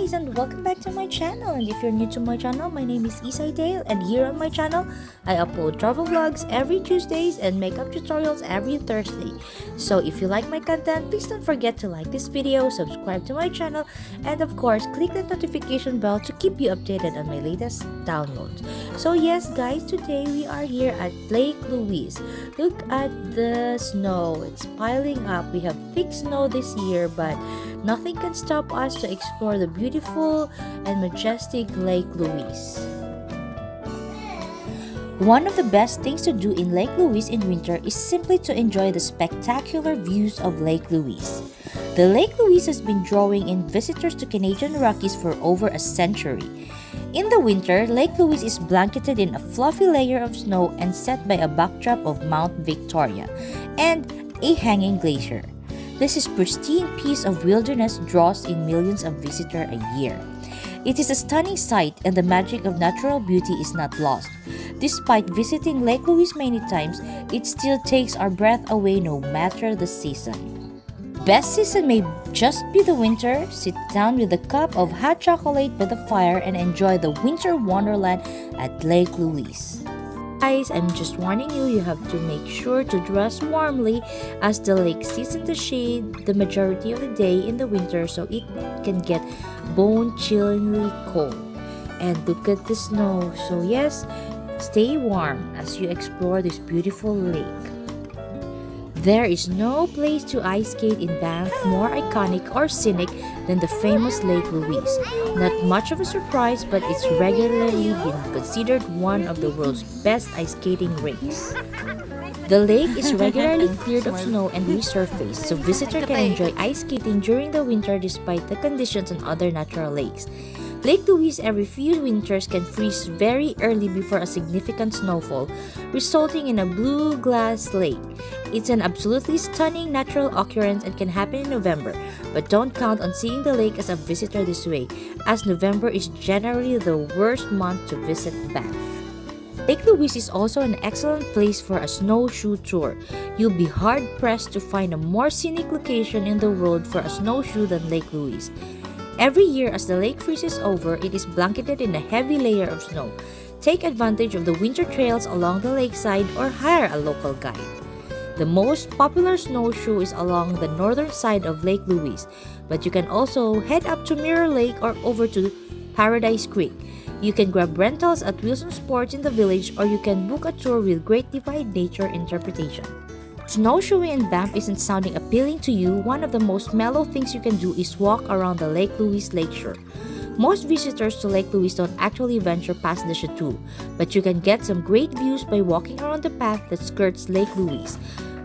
guys, and welcome back to my channel. And if you're new to my channel, my name is Ysay, and here on my channel I upload travel vlogs every Tuesdays and makeup tutorials every Thursday. So if you like my content, please don't forget to like this video, subscribe to my channel, and of course click the notification bell to keep you updated on my latest downloads. So yes guys, today we are here at Lake Louise. Look at the snow, it's piling up. We have thick snow this year, but nothing can stop us to explore the beautiful and majestic Lake Louise. One of the best things to do in Lake Louise in winter is simply to enjoy the spectacular views of Lake Louise. The Lake Louise has been drawing in visitors to Canadian Rockies for over a century. In the winter, Lake Louise is blanketed in a fluffy layer of snow and set by a backdrop of Mount Victoria and a hanging glacier. This pristine piece of wilderness draws in millions of visitors a year. It is a stunning sight, and the magic of natural beauty is not lost. Despite visiting Lake Louise many times, it still takes our breath away no matter the season. Best season may just be the winter. Sit down with a cup of hot chocolate by the fire and enjoy the winter wonderland at Lake Louise. Guys, I'm just warning you, you have to make sure to dress warmly as the lake sits in the shade the majority of the day in the winter, so it can get bone-chillingly cold. And look at the snow. So yes, stay warm as you explore this beautiful lake. There is no place to ice skate in Banff more iconic or scenic than the famous Lake Louise. Not much of a surprise, but it's regularly been considered one of the world's best ice skating rinks. The lake is regularly cleared of snow and resurfaced, so visitors can enjoy ice skating during the winter despite the conditions on other natural lakes. Lake Louise every few winters can freeze very early before a significant snowfall, resulting in a blue glass lake. It's an absolutely stunning natural occurrence and can happen in November, but don't count on seeing the lake as a visitor this way, as November is generally the worst month to visit Banff. Lake Louise is also an excellent place for a snowshoe tour. You'll be hard-pressed to find a more scenic location in the world for a snowshoe than Lake Louise. Every year as the lake freezes over, it is blanketed in a heavy layer of snow. Take advantage of the winter trails along the lakeside or hire a local guide. The most popular snowshoe is along the northern side of Lake Louise, but you can also head up to Mirror Lake or over to Paradise Creek. You can grab rentals at Wilson Sports in the village, or you can book a tour with Great Divide Nature Interpretation. Snowshoeing in Banff isn't sounding appealing to you. One of the most mellow things you can do is walk around the Lake Louise lakeshore. Most visitors to Lake Louise don't actually venture past the chateau, but you can get some great views by walking around the path that skirts Lake Louise.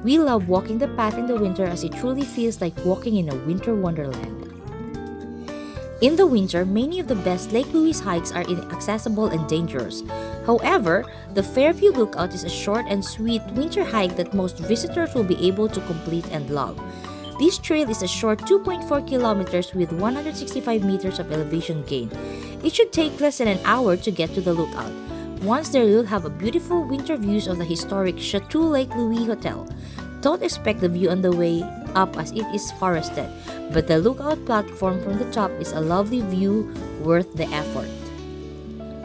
We love walking the path in the winter as it truly feels like walking in a winter wonderland. In the winter, many of the best Lake Louise hikes are inaccessible and dangerous. However, the Fairview Lookout is a short and sweet winter hike that most visitors will be able to complete and love. This trail is a short 2.4 kilometers with 165 meters of elevation gain. It should take less than an hour to get to the lookout. Once there, you'll have a beautiful winter views of the historic Chateau Lake Louise Hotel. Don't expect the view on the way up as it is forested, but the lookout platform from the top is a lovely view worth the effort.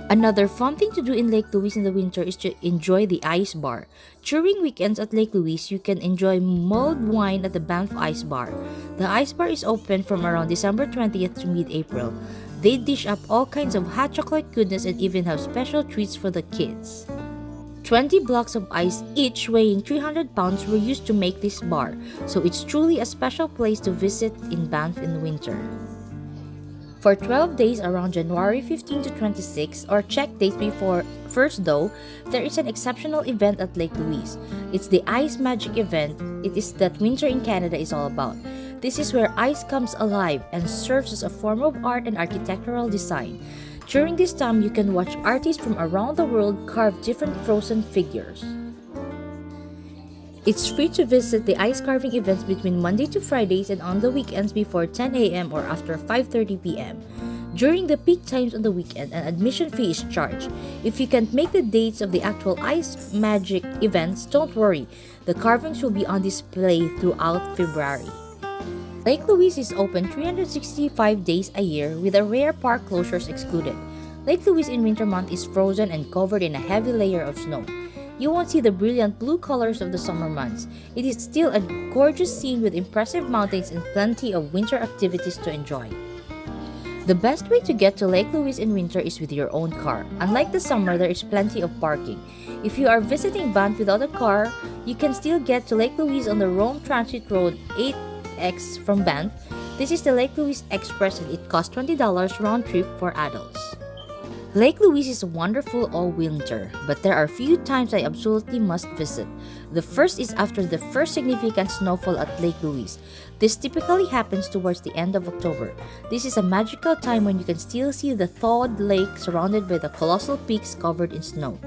Another fun thing to do in Lake Louise in the winter is to enjoy the ice bar. During weekends at Lake Louise, you can enjoy mulled wine at the Banff Ice Bar. The ice bar is open from around December 20th to mid-April. They dish up all kinds of hot chocolate goodness and even have special treats for the kids. 20 blocks of ice, each weighing 300 pounds, were used to make this bar, so it's truly a special place to visit in Banff in winter. For 12 days around January 15 to 26, or check dates before first though, there is an exceptional event at Lake Louise. It's the Ice Magic event. It is that winter in Canada is all about. This is where ice comes alive and serves as a form of art and architectural design. During this time, you can watch artists from around the world carve different frozen figures. It's free to visit the ice carving events between Monday to Fridays and on the weekends before 10 a.m. or after 5:30 p.m. During the peak times on the weekend, an admission fee is charged. If you can't make the dates of the actual Ice Magic events, don't worry. The carvings will be on display throughout February. Lake Louise is open 365 days a year with a rare park closures excluded. Lake Louise in winter month is frozen and covered in a heavy layer of snow. You won't see the brilliant blue colors of the summer months. It is still a gorgeous scene with impressive mountains and plenty of winter activities to enjoy. The best way to get to Lake Louise in winter is with your own car. Unlike the summer, there is plenty of parking. If you are visiting Banff without a car, you can still get to Lake Louise on the Rome Transit Road 8X from Banff. This is the Lake Louise Express and it costs $20 round trip for adults. Lake Louise is wonderful all winter, but there are few times I absolutely must visit. The first is after the first significant snowfall at Lake Louise. This typically happens towards the end of October. This is a magical time when you can still see the thawed lake surrounded by the colossal peaks covered in snow.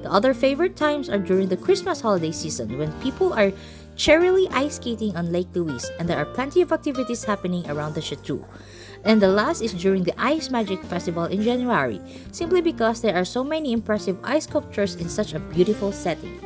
The other favorite times are during the Christmas holiday season when people are cheerily ice skating on Lake Louise and there are plenty of activities happening around the chateau. And the last is during the Ice Magic Festival in January, simply because there are so many impressive ice sculptures in such a beautiful setting.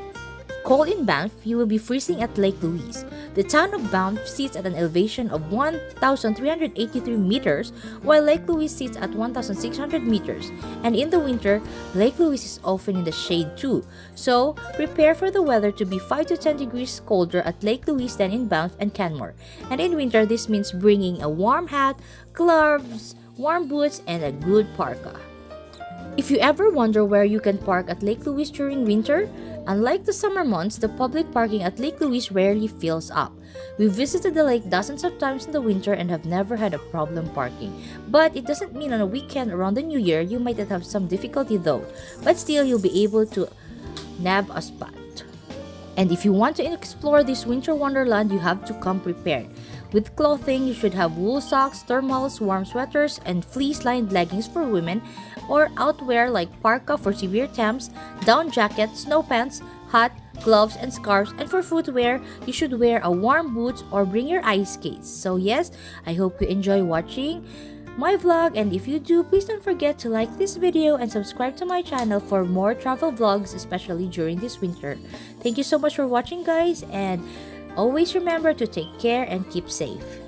Cold in Banff, you will be freezing at Lake Louise. The town of Banff sits at an elevation of 1,383 meters, while Lake Louise sits at 1,600 meters. And in the winter, Lake Louise is often in the shade too. So, prepare for the weather to be 5 to 10 degrees colder at Lake Louise than in Banff and Canmore. And in winter, this means bringing a warm hat, gloves, warm boots, and a good parka. If you ever wonder where you can park at Lake Louise during winter, unlike the summer months, the public parking at Lake Louise rarely fills up. We visited the lake dozens of times in the winter and have never had a problem parking. But it doesn't mean on a weekend around the New Year you might have some difficulty though. But still, you'll be able to nab a spot. And if you want to explore this winter wonderland, you have to come prepared. With clothing, you should have wool socks, thermals, warm sweaters, and fleece-lined leggings for women, or outwear like parka for severe temps, down jacket, snow pants, hat, gloves, and scarves. And for footwear, you should wear a warm boots or bring your ice skates. So yes, I hope you enjoy watching my vlog, and if you do, please don't forget to like this video and subscribe to my channel for more travel vlogs, especially during this winter. Thank you so much for watching, guys, and always remember to take care and keep safe.